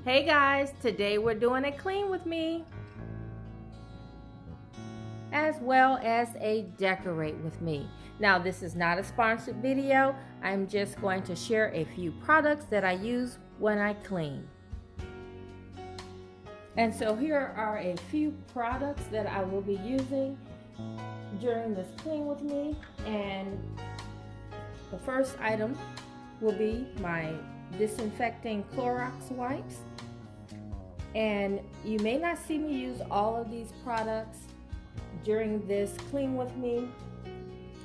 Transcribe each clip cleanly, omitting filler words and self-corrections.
Hey guys, today we're doing a clean with me as well as a decorate with me. Now this is not a sponsored video. I'm just going to share a few products that I use when I clean. And so here are a few products that I will be using during this clean with me. And the first item will be my disinfecting Clorox wipes. And you may not see me use all of these products during this clean with me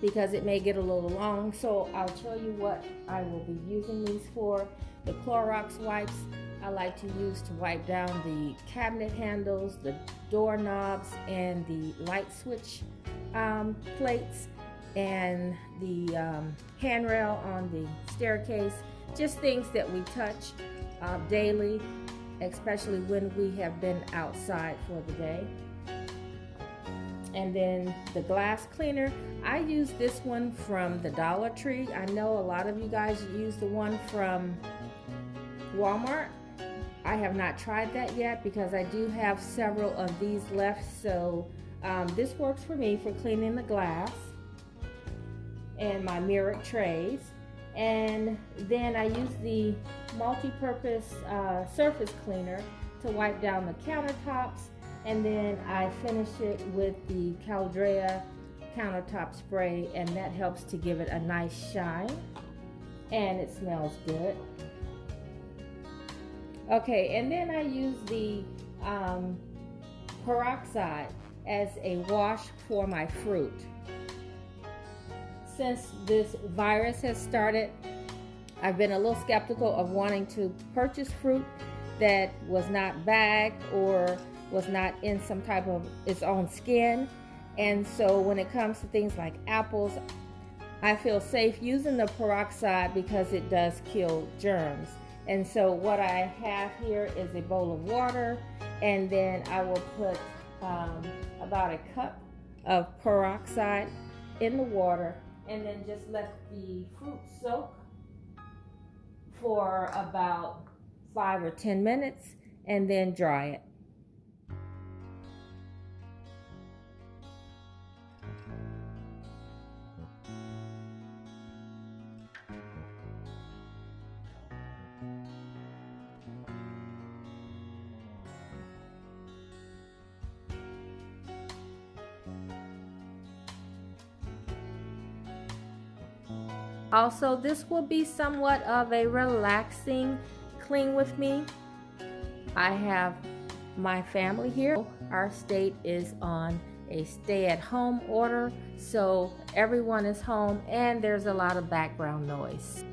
because it may get a little long, so I'll tell you what I will be using these for. The Clorox wipes I like to use to wipe down the cabinet handles, the doorknobs, and the light switch plates, and the handrail on the staircase. Just things that we touch daily, especially when we have been outside for the day. And then the glass cleaner, I use this one from the Dollar Tree. I know a lot of you guys use the one from Walmart. I have not tried that yet because I do have several of these left, so this works for me for cleaning the glass and my mirror trays. And then I use the multi-purpose surface cleaner to wipe down the countertops, and then I finish it with the Caldrea countertop spray, and that helps to give it a nice shine, and it smells good. Okay, and then I use the peroxide as a wash for my fruit. Since this virus has started, I've been a little skeptical of wanting to purchase fruit that was not bagged or was not in some type of its own skin. And so when it comes to things like apples, I feel safe using the peroxide because it does kill germs. And so what I have here is a bowl of water, and then I will put about a cup of peroxide in the water, and then just let the fruit soak for about 5 or 10 minutes, and then dry it. Also, this will be somewhat of a relaxing clean with me. I have my family here. Our state is on a stay-at-home order, so everyone is home and there's a lot of background noise.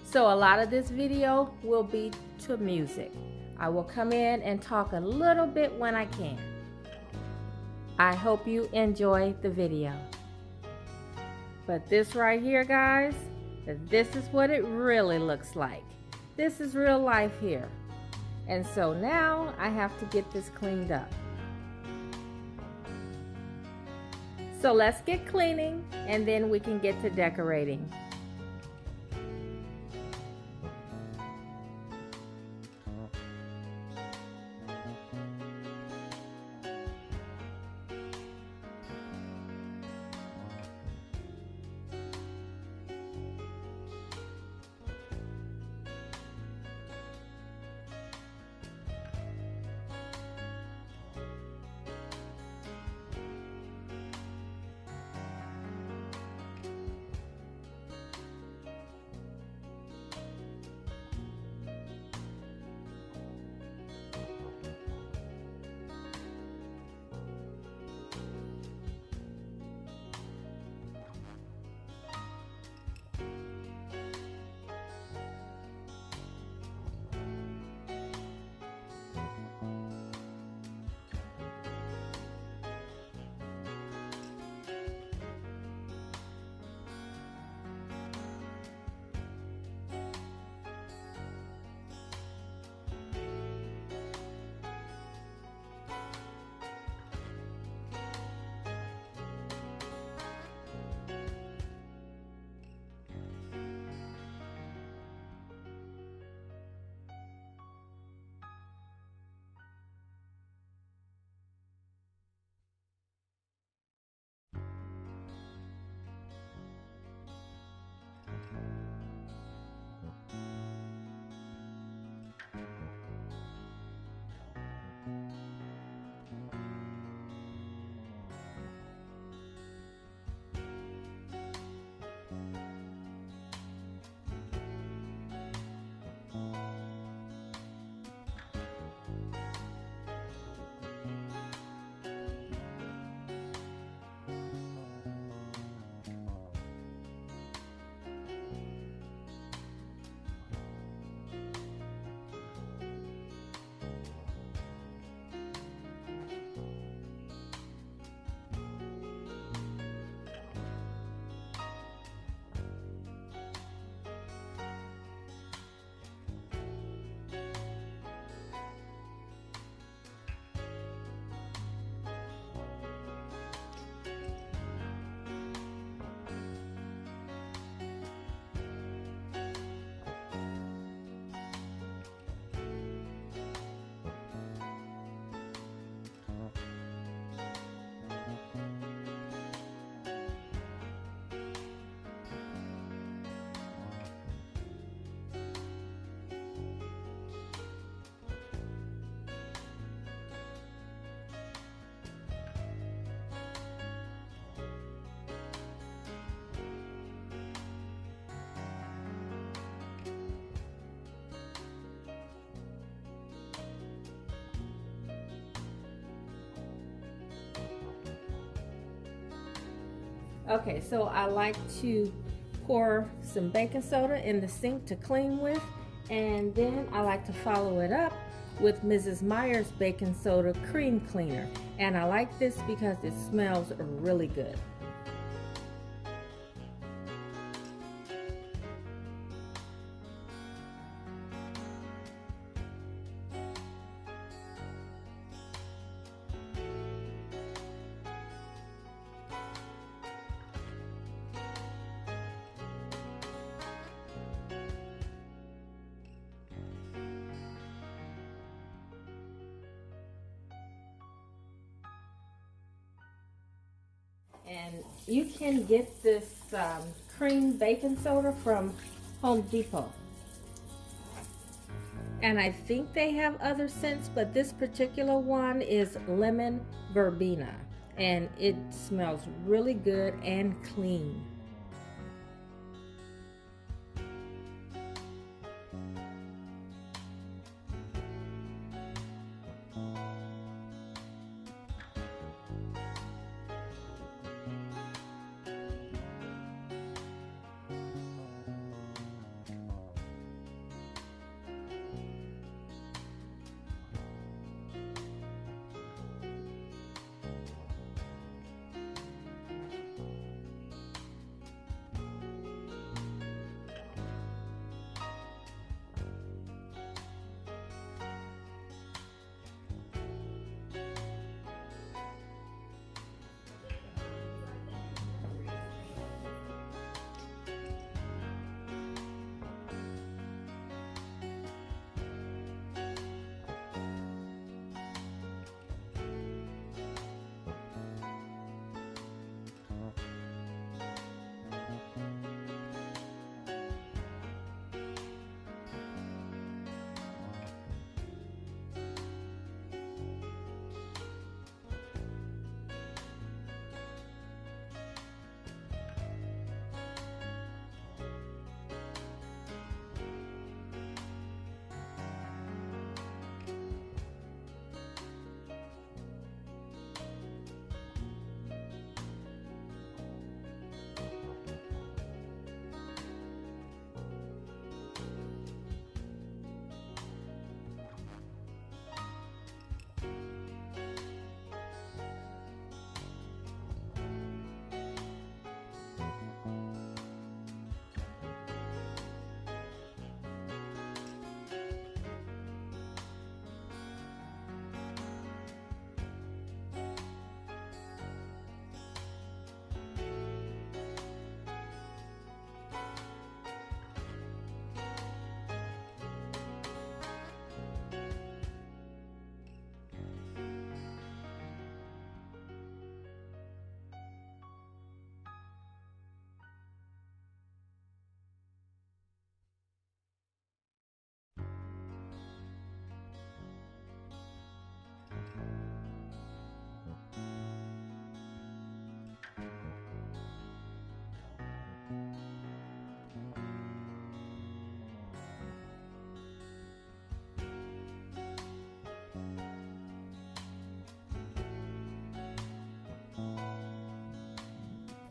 So a lot of this video will be to music. I will come in and talk a little bit when I can. I hope you enjoy the video. But this right here, guys, this is what it really looks like. This is real life here. And so now I have to get this cleaned up. So let's get cleaning and then we can get to decorating. Okay, so I like to pour some baking soda in the sink to clean with, and then I like to follow it up with Mrs. Meyer's baking soda cream cleaner. And I like this because it smells really good. And you can get this cream baking soda from Home Depot. And I think they have other scents, but this particular one is lemon verbena. And it smells really good and clean.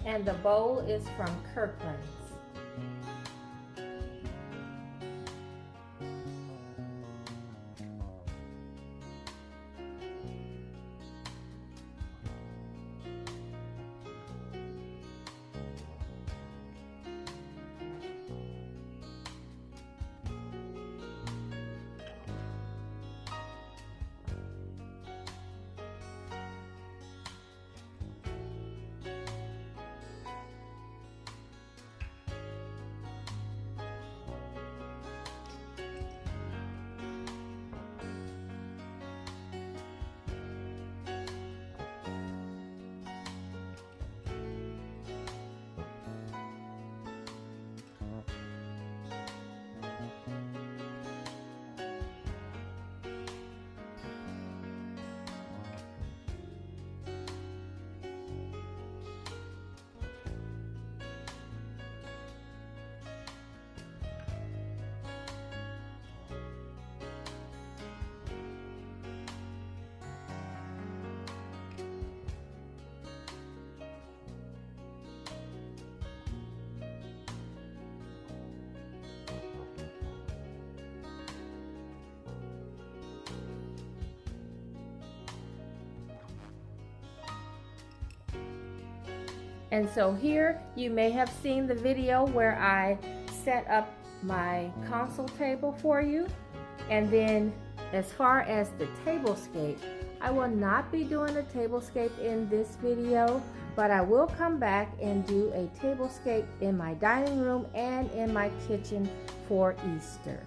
And the bowl is from Kirkland's. And so here you may have seen the video where I set up my console table for you. And then as far as the tablescape, I will not be doing a tablescape in this video, but I will come back and do a tablescape in my dining room and in my kitchen for Easter.